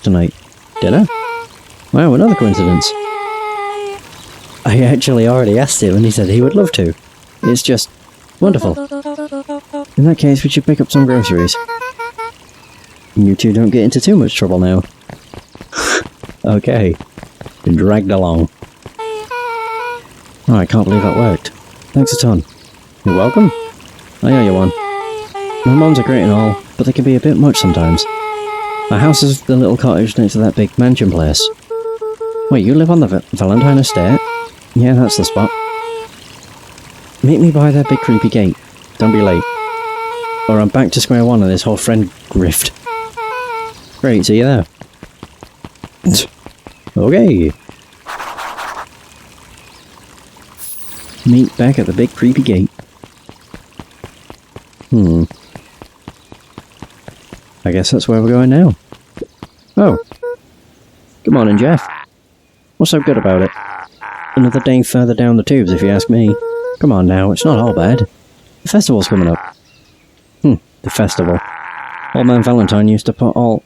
tonight? Dinner? Wow, another coincidence. I actually already asked him and he said he would love to. It's just wonderful. In that case, we should pick up some groceries. You two don't get into too much trouble now. Okay. Been dragged along. Oh, I can't believe that worked. Thanks a ton. You're welcome. I owe you one. My moms are great and all, but they can be a bit much sometimes. Our house is the little cottage next to that big mansion place. Wait, you live on the Valentine estate? Yeah, that's the spot. Meet me by that big creepy gate. Don't be late. Or I'm back to square one on this whole friend grift. Great, see you there. Okay. Meet back at the big creepy gate. I guess that's where we're going now. Oh. Good morning, Jeff. What's so good about it? Another day further down the tubes, if you ask me. Come on now, it's not all bad. The festival's coming up. The festival. Old Man Valentine used to put on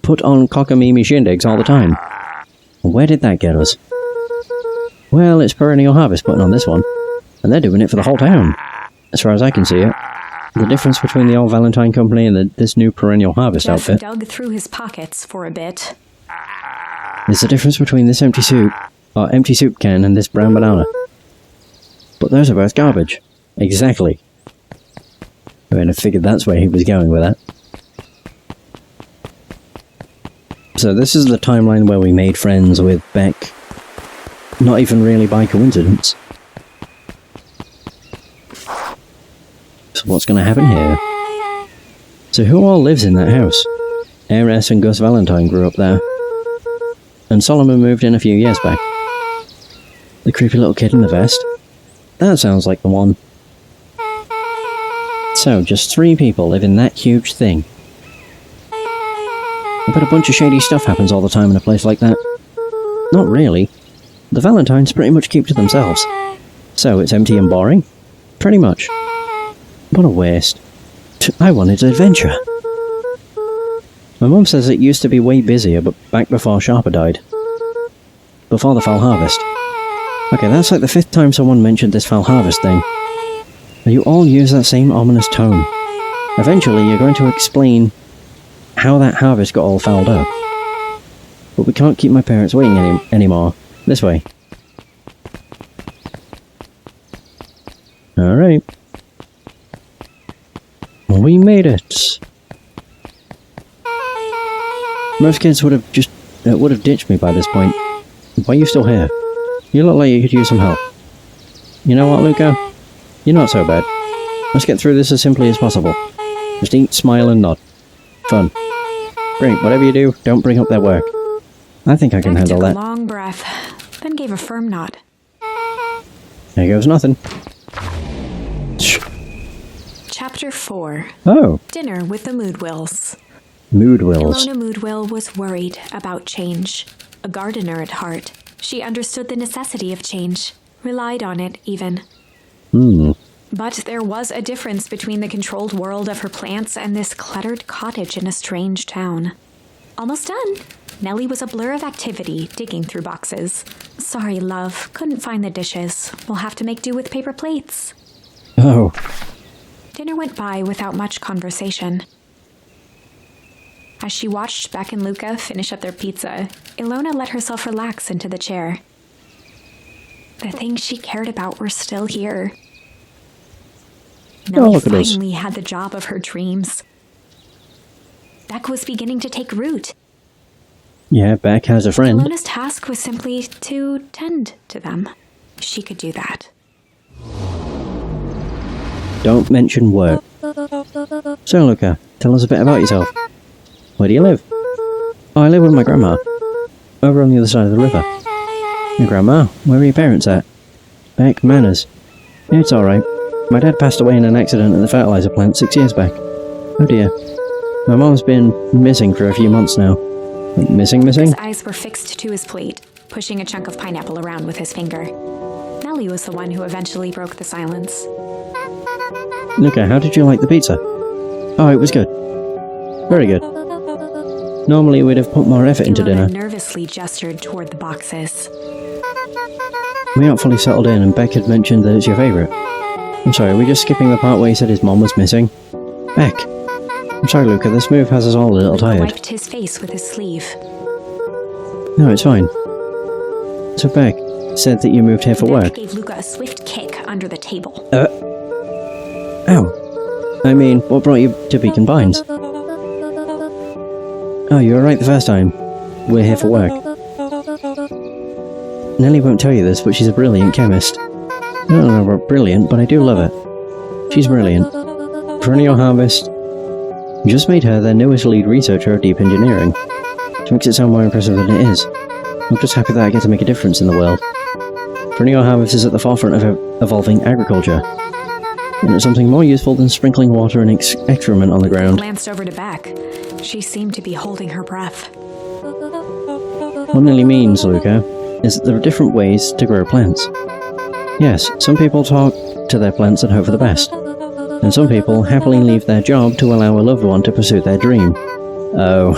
cockamamie shindigs all the time. Where did that get us? Well, it's Perennial Harvest putting on this one. And they're doing it for the whole town. As far as I can see it. The difference between the old Valentine company and this new Perennial Harvest Jeff outfit. dug through his pockets for a bit. There's a difference between this empty soup can and this brown banana. But those are both garbage. Exactly. I mean, I figured that's where he was going with that. So this is the timeline where we made friends with Beck. Not even really by coincidence. So what's going to happen here? So who all lives in that house? Heiress and Gus Valentine grew up there. And Solomon moved in a few years back. The creepy little kid in the vest? That sounds like the one. So, just 3 people live in that huge thing. I bet a bunch of shady stuff happens all the time in a place like that. Not really. The Valentines pretty much keep to themselves. So, it's empty and boring? Pretty much. What a waste. I wanted adventure. My mum says it used to be way busier, but back before Sharper died. Before the Fall Harvest. Okay, that's like the 5th time someone mentioned this Fall Harvest thing. And you all use that same ominous tone. Eventually, you're going to explain how that harvest got all fouled up. But we can't keep my parents waiting anymore. This way. Alright. We made it. Most kids would have ditched me by this point. Why are you still here? You look like you could use some help. You know what, Luka? You're not so bad. Let's get through this as simply as possible. Just eat, smile, and nod. Fun. Great, whatever you do, don't bring up their work. I think I can handle that. Took a long breath, then gave a firm nod. There goes nothing. Chapter 4. Oh. Dinner with the Moodwills. Moodwills. Ilona Moodwill was worried about change. A gardener at heart, she understood the necessity of change, relied on it even. But there was a difference between the controlled world of her plants and this cluttered cottage in a strange town. Almost done. Nellie was a blur of activity, digging through boxes. Sorry, love, couldn't find the dishes. We'll have to make do with paper plates. Oh. Dinner went by without much conversation. As she watched Beck and Luka finish up their pizza, Ilona let herself relax into the chair. The things she cared about were still here. Nellie finally had the job of her dreams. Beck was beginning to take root. Yeah, Beck has a friend. Ilona's task was simply to tend to them. She could do that. Don't mention work. So, Luka, tell us a bit about yourself. Where do you live? Oh, I live with my grandma. Over on the other side of the river. Your grandma? Where are your parents at? Beck Manors. Yeah, it's alright. My dad passed away in an accident at the fertilizer plant 6 years back. Oh dear. My mom's been missing for a few months now. Missing? His eyes were fixed to his plate, pushing a chunk of pineapple around with his finger. Nellie was the one who eventually broke the silence. Luka, how did you like the pizza? Oh, it was good. Very good. Normally we'd have put more effort into dinner. Ilona nervously gestured toward the boxes. We aren't fully settled in, and Beck had mentioned that it's your favourite. I'm sorry, we're just skipping the part where he said his mom was missing. Beck! I'm sorry, Luka, this move has us all a little Luka tired. wiped his face with his sleeve. No, it's fine. So Beck said that you moved here for Beck work. gave Luka a swift kick under the table. Ow. I mean, what brought you to Beacon Pines? Oh, you were right the first time. We're here for work. Nellie won't tell you this, but she's a brilliant chemist. I don't know about brilliant, but I do love it. She's brilliant. Perennial Harvest just made her their newest lead researcher of deep engineering, which makes it sound more impressive than it is. I'm just happy that I get to make a difference in the world. Perennial Harvest is at the forefront of evolving agriculture, and it's something more useful than sprinkling water and excrement on the ground. Glanced over to Beck. She seemed to be holding her breath. What Nellie means, Luka, is that there are different ways to grow plants. Yes, some people talk to their plants and hope for the best, and some people happily leave their job to allow a loved one to pursue their dream. Oh.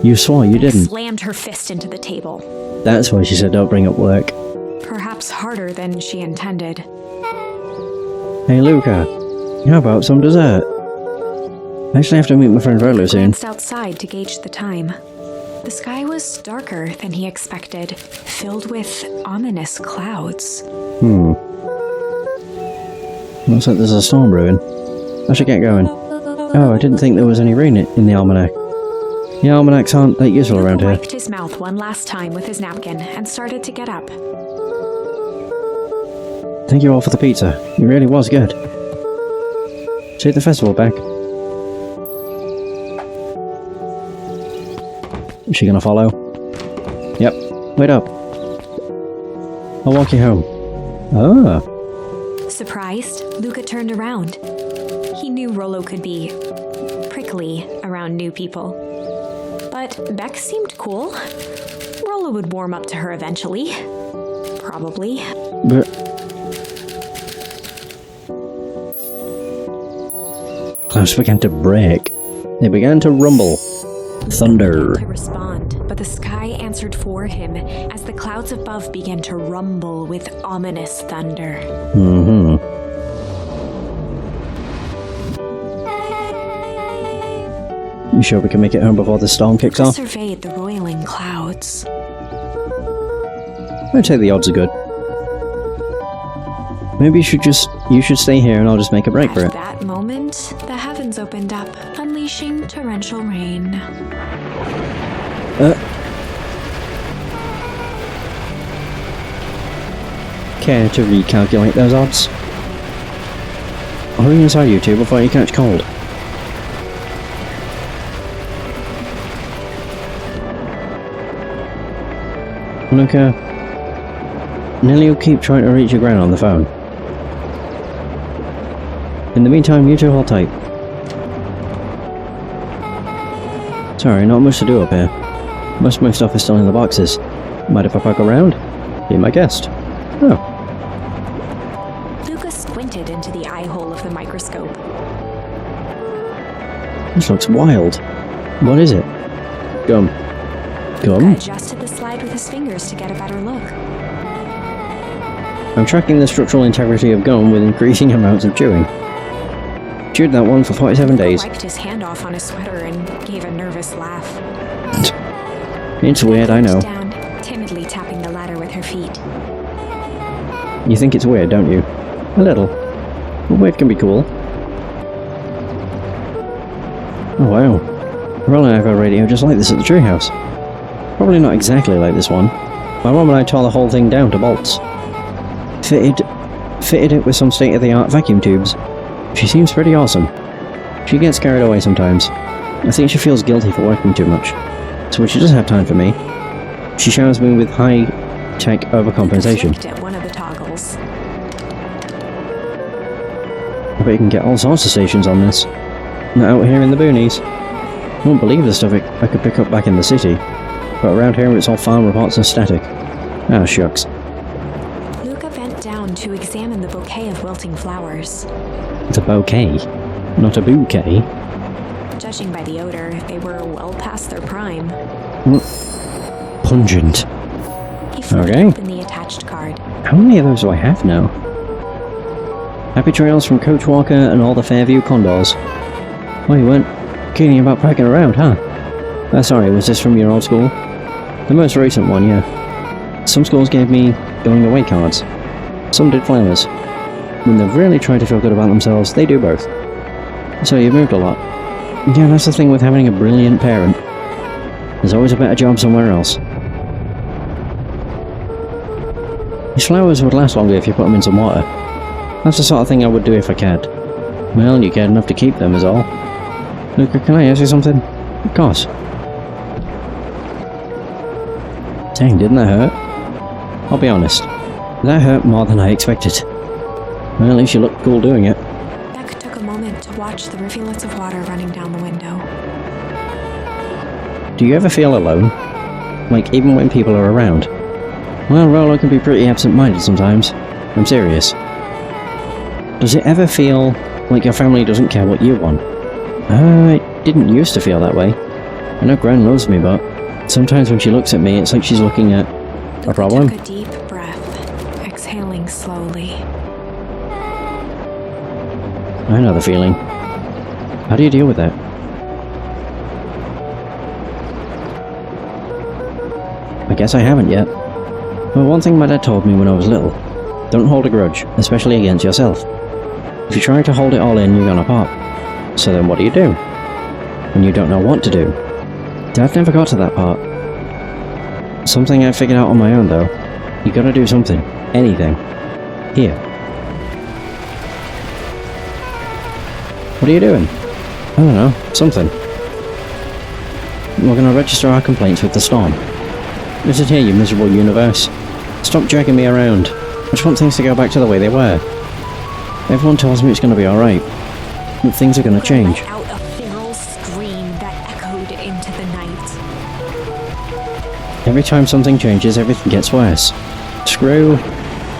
You swore you didn't. Slammed her fist into the table. That's why she said don't bring up work. Perhaps harder than she intended. Hey Luka, how about some dessert? I actually have to meet my friend Rolo soon. Glanced outside to gauge the time. The sky was darker than he expected, filled with ominous clouds. Looks like there's a storm brewing. I should get going. Oh, I didn't think there was any rain in the almanac. The almanacs aren't that useful around here. He wiped his mouth one last time with his napkin and started to get up. Thank you all for the pizza. It really was good. See you at the festival, Beck. Is she gonna follow? Yep. Wait up. I'll walk you home. Ah. Surprised, Luka turned around. He knew Rollo could be prickly around new people. But Beck seemed cool. Rollo would warm up to her eventually. Probably. But... clouds began to break. They began to rumble. Thunder. To respond, but the sky answered for him as the clouds above began to rumble with ominous thunder. You sure we can make it home before the storm kicks Luka off? surveyed the roiling clouds. I'd say the odds are good. Maybe you should stay here and I'll just make a break for At it. that moment, the heavens opened up, unleashing torrential rain. Care to recalculate those odds? Hurry inside, you two, before you catch cold. Luka, Nellie will keep trying to reach your ground on the phone. In the meantime, you two hold tight. Sorry, not much to do up here. Most of my stuff is still in the boxes. Mind if I poke around? Be my guest. Oh. Luka squinted into the eye hole of the microscope. This looks wild. What is it? Gum. Gum? Luka adjusted the slide with his fingers to get a better look. I'm tracking the structural integrity of gum with increasing amounts of chewing. Chewed that one for 47 days. He wiped his hand off on his sweater and gave a nervous laugh. It's weird, I know. Down, timidly tapping the ladder with her feet. You think it's weird, don't you? A little. But weird can be cool. Oh wow. Roll and I have a radio just like this at the treehouse. Probably not exactly like this one. My mom and I tore the whole thing down to bolts. Fitted it with some state-of-the-art vacuum tubes. She seems pretty awesome. She gets carried away sometimes. I think she feels guilty for working too much. So when she does have time for me, she showers me with high-tech overcompensation. Flicked at one of the toggles. I bet you can get all sorts of stations on this. Not out here in the boonies. I won't believe the stuff I could pick up back in the city. But around here it's all farm reports and static. Ah, shucks. Luka bent down to examine the bouquet of wilting flowers. It's a bouquet, not a bouquet. Judging by the odor, they were well past their prime. Pungent. He flipped Okay. open the attached card. How many of those do I have now? Happy trails from Coach Walker and all the Fairview Condors. Oh, you weren't kidding about packing around, huh? Sorry, was this from your old school? The most recent one, yeah. Some schools gave me going away cards. Some did flowers. When they've really tried to feel good about themselves, they do both. So you've moved a lot. Yeah, that's the thing with having a brilliant parent. There's always a better job somewhere else. These flowers would last longer if you put them in some water. That's the sort of thing I would do if I cared. Well, you cared enough to keep them is all. Luka, can I ask you something? Of course. Dang, didn't that hurt? I'll be honest. That hurt more than I expected. Well, at least you looked cool doing it. Beck took a moment to watch the rivulets of water running down the window. Do you ever feel alone? Like, even when people are around? Well, Rollo can be pretty absent-minded sometimes. I'm serious. Does it ever feel like your family doesn't care what you want? It didn't used to feel that way. I know Gran loves me, but sometimes when she looks at me, it's like she's looking at a problem. Took a deep breath, exhaling slowly. I know the feeling. How do you deal with that? I guess I haven't yet. Well, one thing my dad told me when I was little. Don't hold a grudge, especially against yourself. If you try to hold it all in, you're gonna pop. So then what do you do? When you don't know what to do? Dad never got to that part. Something I figured out on my own, though. You gotta do something. Anything. Here. What are you doing? I don't know. Something. We're gonna register our complaints with the storm. Listen here, you miserable universe. Stop dragging me around. I just want things to go back to the way they were. Everyone tells me it's gonna be alright. But things are gonna change. Let out a feral scream that echoed into the night. Every time something changes, everything gets worse. Screw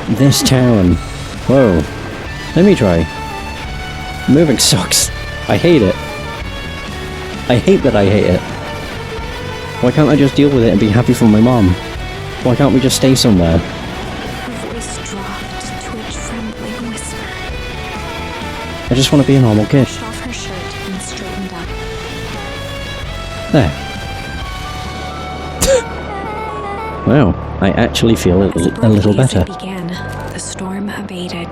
this town. Whoa. Let me try. Moving sucks. I hate it. I hate that I hate it. Why can't I just deal with it and be happy for my mom? Why can't we just stay somewhere? Her voice dropped to a trembling whisper. I just want to be a normal kid. Pushed off her shirt and straightened up. There. Wow, I actually feel a little better. As it began, the storm abated.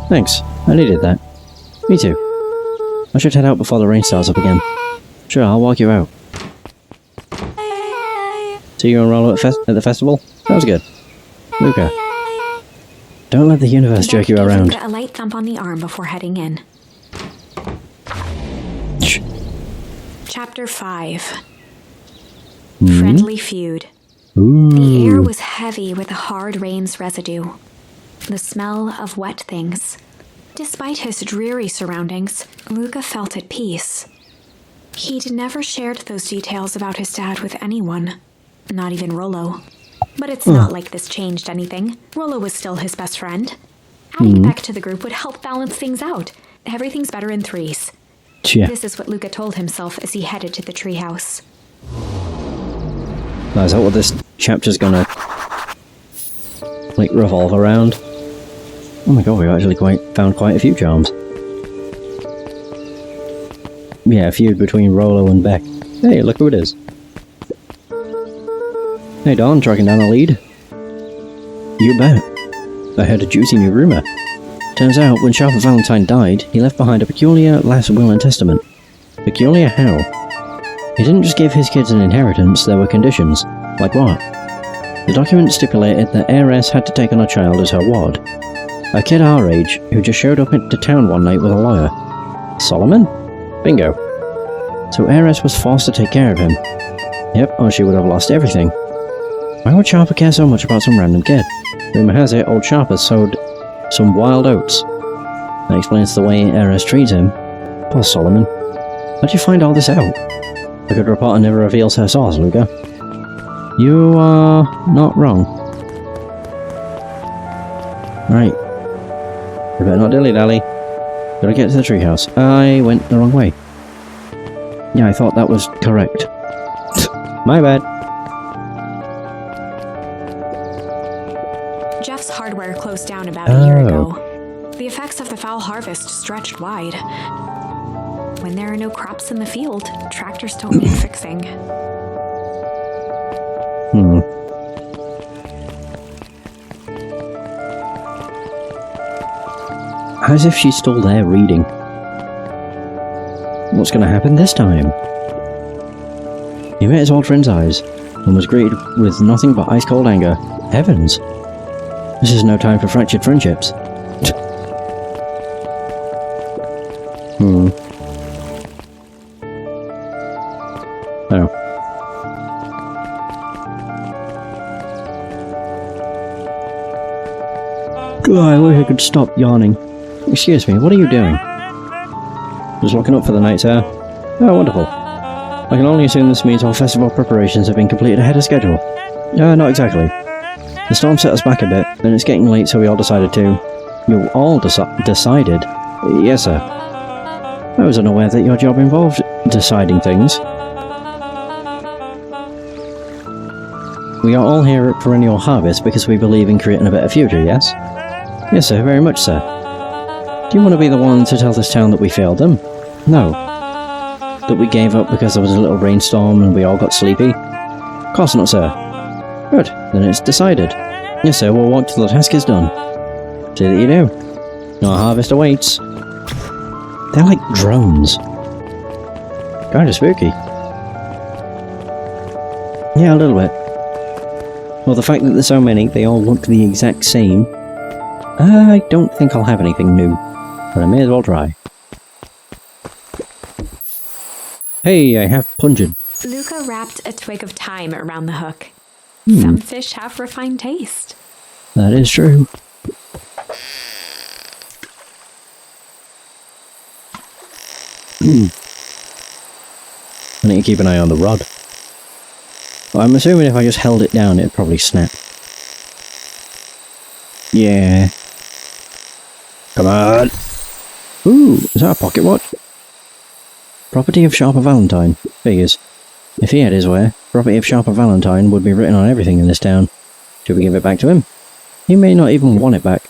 Thanks, I needed that. Me too. I should head out before the rain starts up again. Sure, I'll walk you out. See you and Rollo at the festival? Sounds good. Luka. Don't let the universe jerk you Beck gave around. Luka a light thump on the arm before heading in. Shh. Chapter 5. Hmm? Friendly Feud. Ooh. The air was heavy with the hard rain's residue. The smell of wet things. Despite his dreary surroundings, Luka felt at peace. He'd never shared those details about his dad with anyone. Not even Rollo. But it's not like this changed anything. Rollo was still his best friend. Adding Beck to the group would help balance things out. Everything's better in threes. Yeah. This is what Luka told himself as he headed to the treehouse. Now, is that what this chapter's gonna, like, revolve around? Oh my god, we've actually found quite a few charms. Yeah, a feud between Rollo and Beck. Hey, look who it is. Hey Dawn, tracking down a lead? You bet. I heard a juicy new rumour. Turns out, when Sharper Valentine died, he left behind a peculiar last will and testament. Peculiar how? He didn't just give his kids an inheritance, there were conditions. Like what? The document stipulated that Heiress had to take on a child as her ward. A kid our age, who just showed up into town one night with a lawyer. Solomon? Bingo. So Heiress was forced to take care of him. Yep, or she would have lost everything. Why would Sharper care so much about some random kid? Rumour has it, old Sharper sowed some wild oats. That explains the way Heiress treats him. Poor Solomon. How'd you find all this out? A good reporter never reveals her source, Luka. You are not wrong. Right. We better not dilly-dally. Gotta get to the treehouse. I went the wrong way. Yeah, I thought that was correct. My bad. Jeff's hardware closed down about a year ago. The effects of the foul harvest stretched wide. When there are no crops in the field, tractors don't need fixing. As if she's still there reading. What's going to happen this time? He met his old friend's eyes and was greeted with nothing but ice-cold anger. Heavens! This is no time for fractured friendships. Oh. God, I wish I could stop yawning. Excuse me, what are you doing? Just looking up for the night, sir. Oh, wonderful. I can only assume this means all festival preparations have been completed ahead of schedule. Not exactly. The storm set us back a bit, and it's getting late, so we all decided to... You all decided? Yes, sir. I was unaware that your job involved deciding things. We are all here at Perennial Harvest because we believe in creating a better future, yes? Yes, sir, very much, sir. Do you want to be the one to tell this town that we failed them? No. That we gave up because there was a little rainstorm and we all got sleepy? Of course not, sir. Good, then it's decided. Yes, sir, we'll walk till the task is done. See that you do. Our harvest awaits. They're like drones. Kinda spooky. Yeah, a little bit. Well, the fact that there's so many, they all look the exact same. I don't think I'll have anything new, but I may as well try. Hey, I have pungent. Luka wrapped a twig of thyme around the hook. Some fish have refined taste. That is true. I need to keep an eye on the rod. Well, I'm assuming if I just held it down, it'd probably snap. Yeah. Come on! Ooh, is that a pocket watch? Property of Sharper Valentine. Figures. If he had his way, property of Sharper Valentine would be written on everything in this town. Should we give it back to him? He may not even want it back.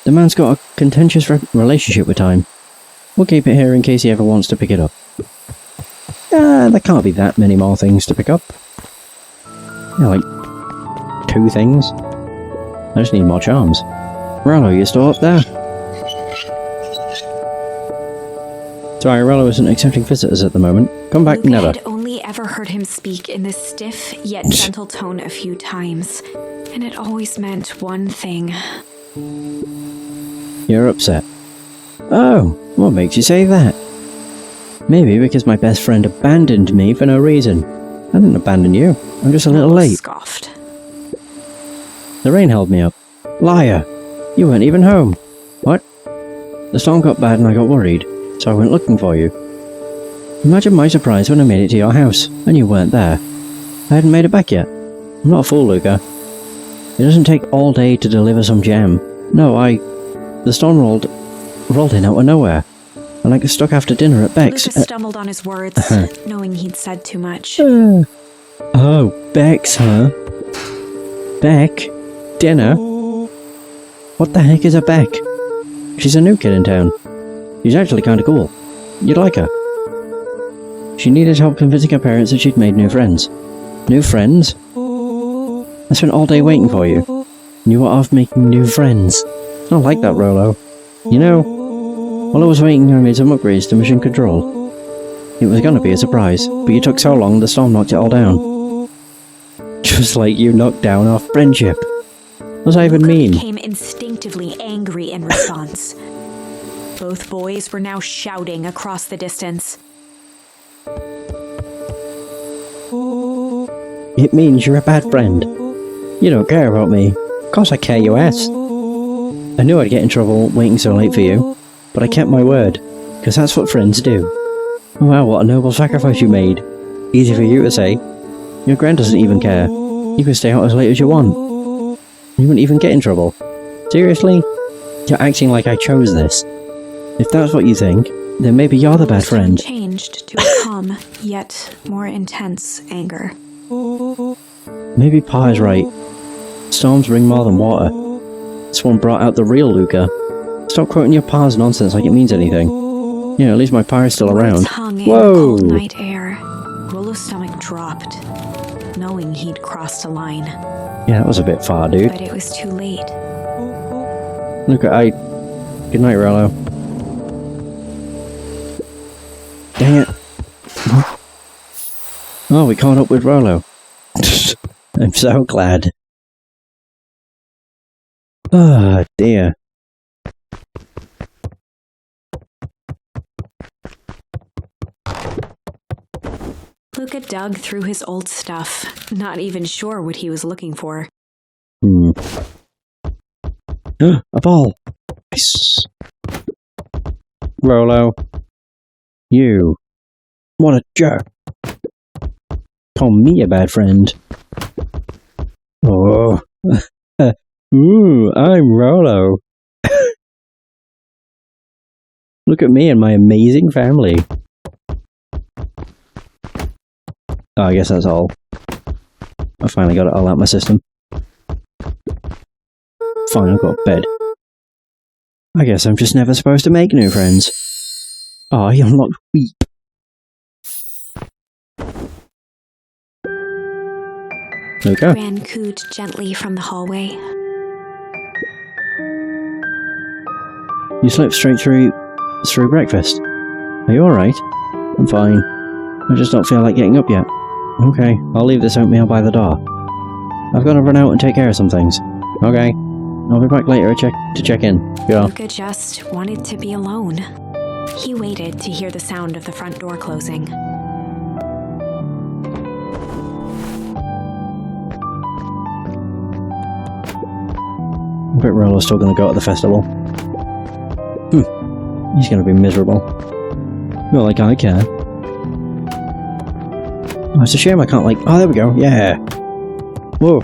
The man's got a contentious relationship with time. We'll keep it here in case he ever wants to pick it up. There can't be that many more things to pick up. Yeah, like 2 things. I just need more charms. Rollo, you still up there? Sorry, Rollo isn't accepting visitors at the moment. Come back, Luka never. had only ever heard him speak in this stiff yet gentle tone a few times, and it always meant one thing. You're upset. Oh, what makes you say that? Maybe because my best friend abandoned me for no reason. I didn't abandon you. I'm just a little late. Scoffed. The rain held me up. Liar! You weren't even home. What? The storm got bad and I got worried, so I went looking for you. Imagine my surprise when I made it to your house, and you weren't there. I hadn't made it back yet. I'm not a fool, Luka. It doesn't take all day to deliver some jam. No, the storm rolled in out of nowhere, and I got stuck after dinner at Beck's. Luka stumbled on his words, knowing he'd said too much. Oh, Beck's, huh? Beck? Dinner? What the heck is a Beck? She's a new kid in town. She's actually kinda cool. You'd like her. She needed help convincing her parents that she'd made new friends. New friends? I spent all day waiting for you, and you were off making new friends. I don't like that, Rollo. You know, while I was waiting, I made some upgrades to mission control. It was gonna be a surprise, but you took so long the storm knocked it all down. Just like you knocked down our friendship. What does that even mean? Luka became instinctively angry in response. Both boys were now shouting across the distance. It means you're a bad friend. You don't care about me. Of course I care, you ass. I knew I'd get in trouble waiting so late for you, but I kept my word, because that's what friends do. Wow, what a noble sacrifice you made. Easy for you to say. Your gran doesn't even care. You can stay out as late as you want. You wouldn't even get in trouble. Seriously? You're acting like I chose this. If that's what you think, Then maybe you're the bad Rolo's tone friend. changed to a calm, yet more intense anger. Maybe Pa is right. Storms bring more than water. This one brought out the real Luka. Stop quoting your Pa's nonsense like it means anything. Yeah, at least my Pa is still around. Words hung in Whoa! cold night air. Rollo's stomach dropped, knowing he'd crossed a line. Yeah, that was a bit far, dude. But it was too late. Luka, Good night, Rollo. Dang it. Oh, we caught up with Rollo. I'm so glad. Ah, dear. Luka dug through his old stuff, not even sure what he was looking for. A ball. Nice. Rollo. You. What a jerk. Call me a bad friend. Oh. Ooh, I'm Rollo. Look at me and my amazing family. Oh, I guess that's all. I finally got it all out of my system. Fine, I've got bed. I guess I'm just never supposed to make new friends. Oh, you'll not weep. Luka? Gran cooed gently from the hallway. You slept straight through breakfast. Are you alright? I'm fine. I just don't feel like getting up yet. Okay, I'll leave this oatmeal by the door. I've got to run out and take care of some things. Okay, I'll be back later to check in. Go. Luka just wanted to be alone. He waited to hear the sound of the front door closing. I bet Rollo's still going to go to the festival. He's going to be miserable. Not like I care. Oh, it's a shame I can't oh, there we go, yeah! Whoa!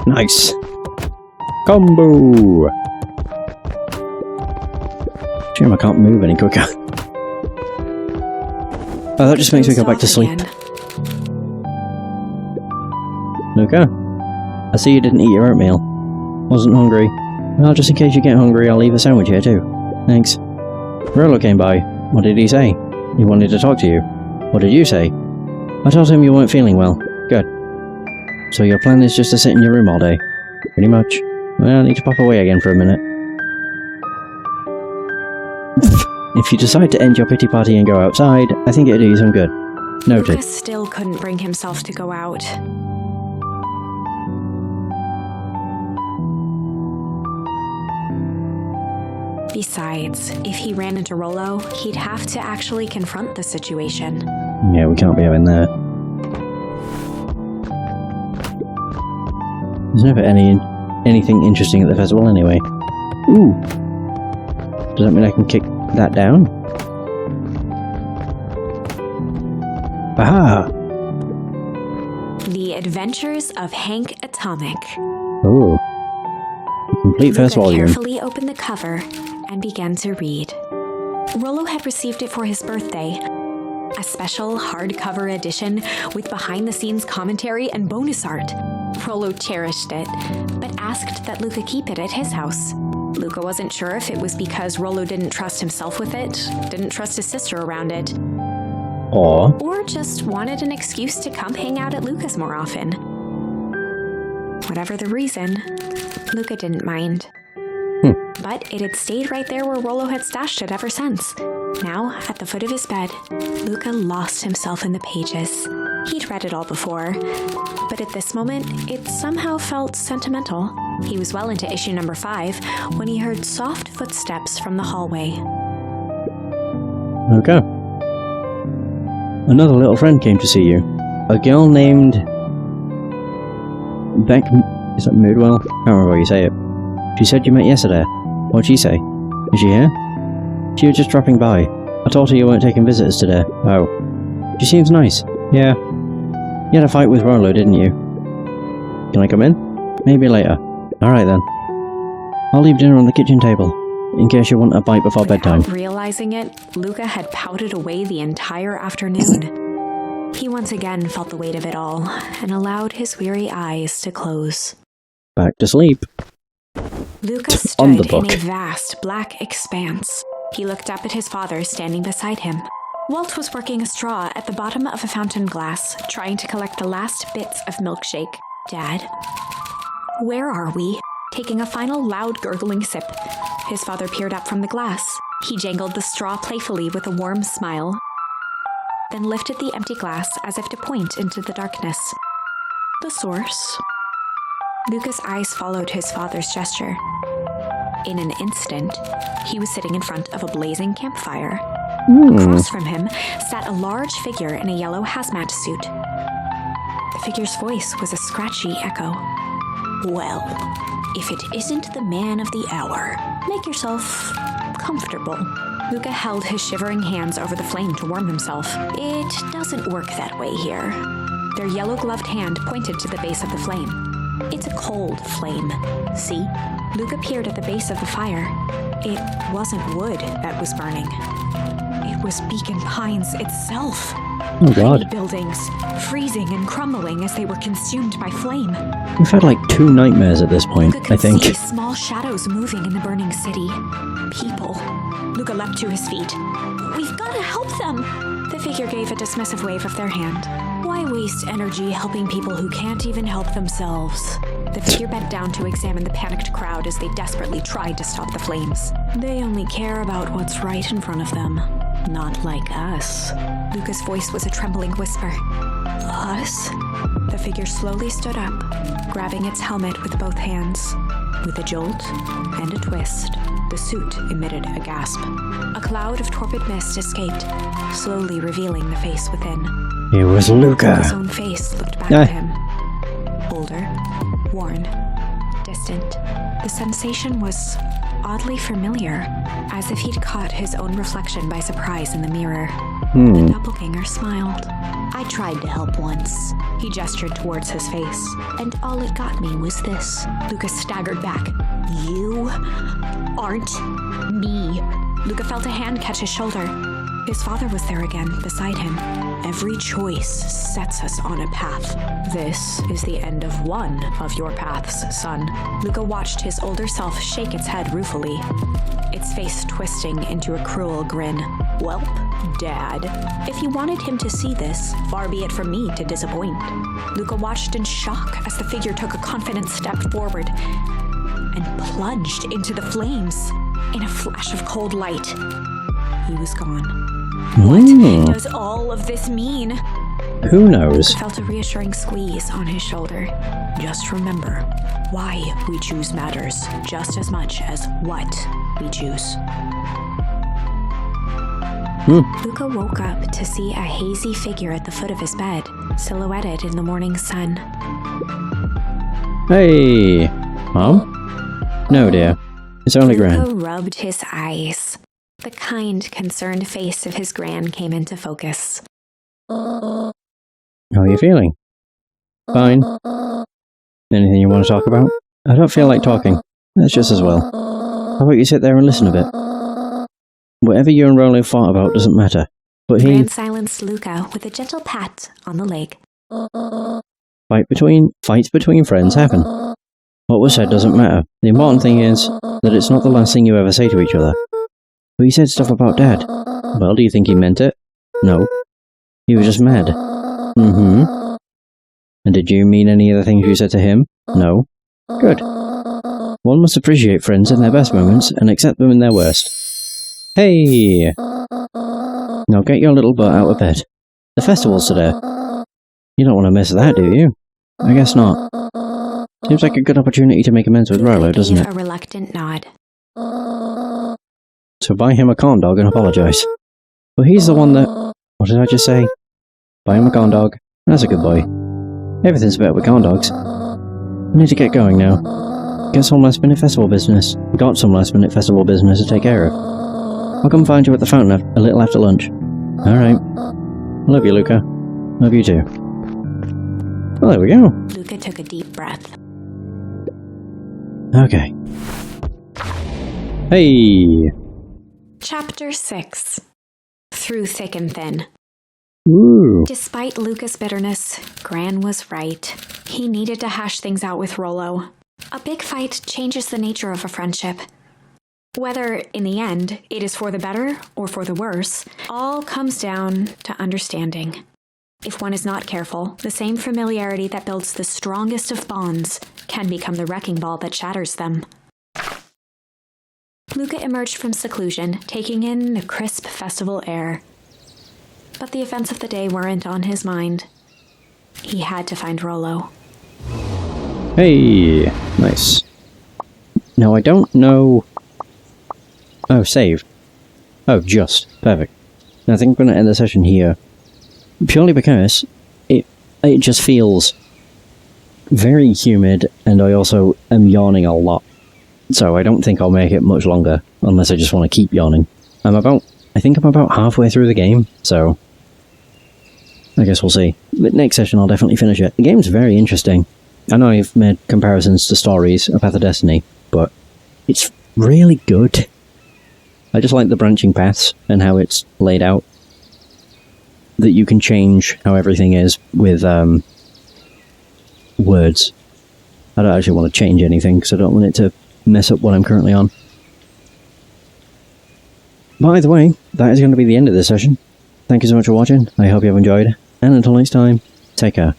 Nice! Combo! Shame I can't move any quicker. Oh, that just makes me go back to sleep. Luka? I see you didn't eat your oatmeal. Wasn't hungry. Well, just in case you get hungry, I'll leave a sandwich here too. Thanks. Rollo came by. What did he say? He wanted to talk to you. What did you say? I told him you weren't feeling well. Good. So your plan is just to sit in your room all day? Pretty much. Well, I need to pop away again for a minute. If you decide to end your pity party and go outside, I think it'd do you some good. Noted. Luka still couldn't bring himself to go out. Besides, if he ran into Rollo, he'd have to actually confront the situation. Yeah, we can't be having that. There's never anything interesting at the festival anyway. Ooh! Does that mean I can kick that down? Aha! The Adventures of Hank Atomic. Oh. The complete first Luka volume. carefully opened the cover and began to read. Rollo had received it for his birthday. A special hardcover edition with behind-the-scenes commentary and bonus art. Rollo cherished it, but asked that Luka keep it at his house. Luka wasn't sure if it was because Rollo didn't trust himself with it, didn't trust his sister around it, or just wanted an excuse to come hang out at Luka's more often. Whatever the reason, Luka didn't mind. But it had stayed right there where Rollo had stashed it ever since. Now, at the foot of his bed, Luka lost himself in the pages. He'd read it all before, but at this moment, it somehow felt sentimental. He was well into issue number 5 when he heard soft footsteps from the hallway. Luka. Another little friend came to see you. A girl named Beck. Is that Moodwell? I can't remember how you say it. She said you met yesterday. What'd she say? Is she here? She was just dropping by. I told her you weren't taking visitors today. Oh. She seems nice. Yeah. You had a fight with Rollo, didn't you? Can I come in? Maybe later. Alright then. I'll leave dinner on the kitchen table. in case you want a bite before bedtime. Without realizing it, Luka had pouted away the entire afternoon. He once again felt the weight of it all, and allowed his weary eyes to close. Back to sleep. Luka On the stood book. in a vast black expanse. He looked up at his father standing beside him. Walt was working a straw at the bottom of a fountain glass, trying to collect the last bits of milkshake. Dad? Where are we? Taking a final loud gurgling sip, his father peered up from the glass. He jangled the straw playfully with a warm smile, then lifted the empty glass as if to point into the darkness. The source? Luka's eyes followed his father's gesture. In an instant, he was sitting in front of a blazing campfire. Across from him sat a large figure in a yellow hazmat suit. The figure's voice was a scratchy echo. Well, if it isn't the man of the hour, make yourself comfortable. Luka held his shivering hands over the flame to warm himself. It doesn't work that way here. Their yellow-gloved hand pointed to the base of the flame. It's a cold flame, see? Luka peered at the base of the fire. It wasn't wood that was burning. It was Beacon Pines itself. Oh god. Tiny buildings, freezing and crumbling as they were consumed by flame. We've had like 2 nightmares at this point, Luka I could think. see small shadows moving in the burning city. People. Luka leapt to his feet. We've got to help them! The figure gave a dismissive wave of their hand. Why waste energy helping people who can't even help themselves? The figure bent down to examine the panicked crowd as they desperately tried to stop the flames. They only care about what's right in front of them. Not like us. Luka's voice was a trembling whisper. Us? The figure slowly stood up, grabbing its helmet with both hands. With a jolt and a twist, the suit emitted a gasp. A cloud of torpid mist escaped, slowly revealing the face within. It was Luka. His own face looked back at him. Older, worn, distant. The sensation was oddly familiar, as if he'd caught his own reflection by surprise in the mirror. The doppelganger smiled. I tried to help once. He gestured towards his face, and all it got me was this. Luka staggered back. You aren't me. Luka felt a hand catch his shoulder. His father was there again, beside him. Every choice sets us on a path. This is the end of one of your paths, son. Luka watched his older self shake its head ruefully, its face twisting into a cruel grin. Welp, Dad. If you wanted him to see this, far be it from me to disappoint. Luka watched in shock as the figure took a confident step forward and plunged into the flames. In a flash of cold light, he was gone. What does all of this mean? Who knows? Luka felt a reassuring squeeze on his shoulder. Just remember, why we choose matters just as much as what we choose. Luka woke up to see a hazy figure at the foot of his bed, silhouetted in the morning sun. Hey, Mom? No, dear. It's only Gran. Luka rubbed his eyes. The kind, concerned face of his gran came into focus. How are you feeling? Fine. Anything you want to talk about? I don't feel like talking. That's just as well. How about you sit there and listen a bit? Whatever you and Rolo fought about doesn't matter. But Gran silenced Luka with a gentle pat on the leg. Fights between friends happen. What was said doesn't matter. The important thing is that it's not the last thing you ever say to each other. But he said stuff about Dad. Well, do you think he meant it? No. He was just mad. And did you mean any of the things you said to him? No. Good. One must appreciate friends in their best moments and accept them in their worst. Hey! Now get your little butt out of bed. The festival's today. You don't want to miss that, do you? I guess not. Seems like a good opportunity to make amends with Rolo, doesn't it? A reluctant nod. So buy him a corn dog and apologise. But he's the one that... What did I just say? Buy him a corn dog. That's a good boy. Everything's better with corn dogs. I need to get going now. Get some last minute festival business. Got some last minute festival business to take care of. I'll come find you at the fountain a little after lunch. Alright. Love you, Luka. Love you too. Well, there we go. Luka took a deep breath. Okay. Hey! Chapter 6. Through Thick and Thin. Ooh. Despite Luka's bitterness, Gran was right. He needed to hash things out with Rollo. A big fight changes the nature of a friendship. Whether, in the end, it is for the better or for the worse, all comes down to understanding. If one is not careful, the same familiarity that builds the strongest of bonds can become the wrecking ball that shatters them. Luka emerged from seclusion, taking in the crisp festival air. But the events of the day weren't on his mind. He had to find Rollo. Hey! Nice. Now I don't know... Oh, saved. Oh, just. Perfect. I think I'm going to end the session here. Purely because it just feels very humid, and I also am yawning a lot. So I don't think I'll make it much longer, unless I just want to keep yawning. I think I'm about halfway through the game, so I guess we'll see. But next session I'll definitely finish it. The game's very interesting. I know I've made comparisons to stories, A Path of Destiny, but it's really good. I just like the branching paths and how it's laid out. That you can change how everything is with words. I don't actually want to change anything because I don't want it to mess up what I'm currently on. By the way, that is going to be the end of this session. Thank you so much for watching. I hope you have enjoyed. And until next time, take care.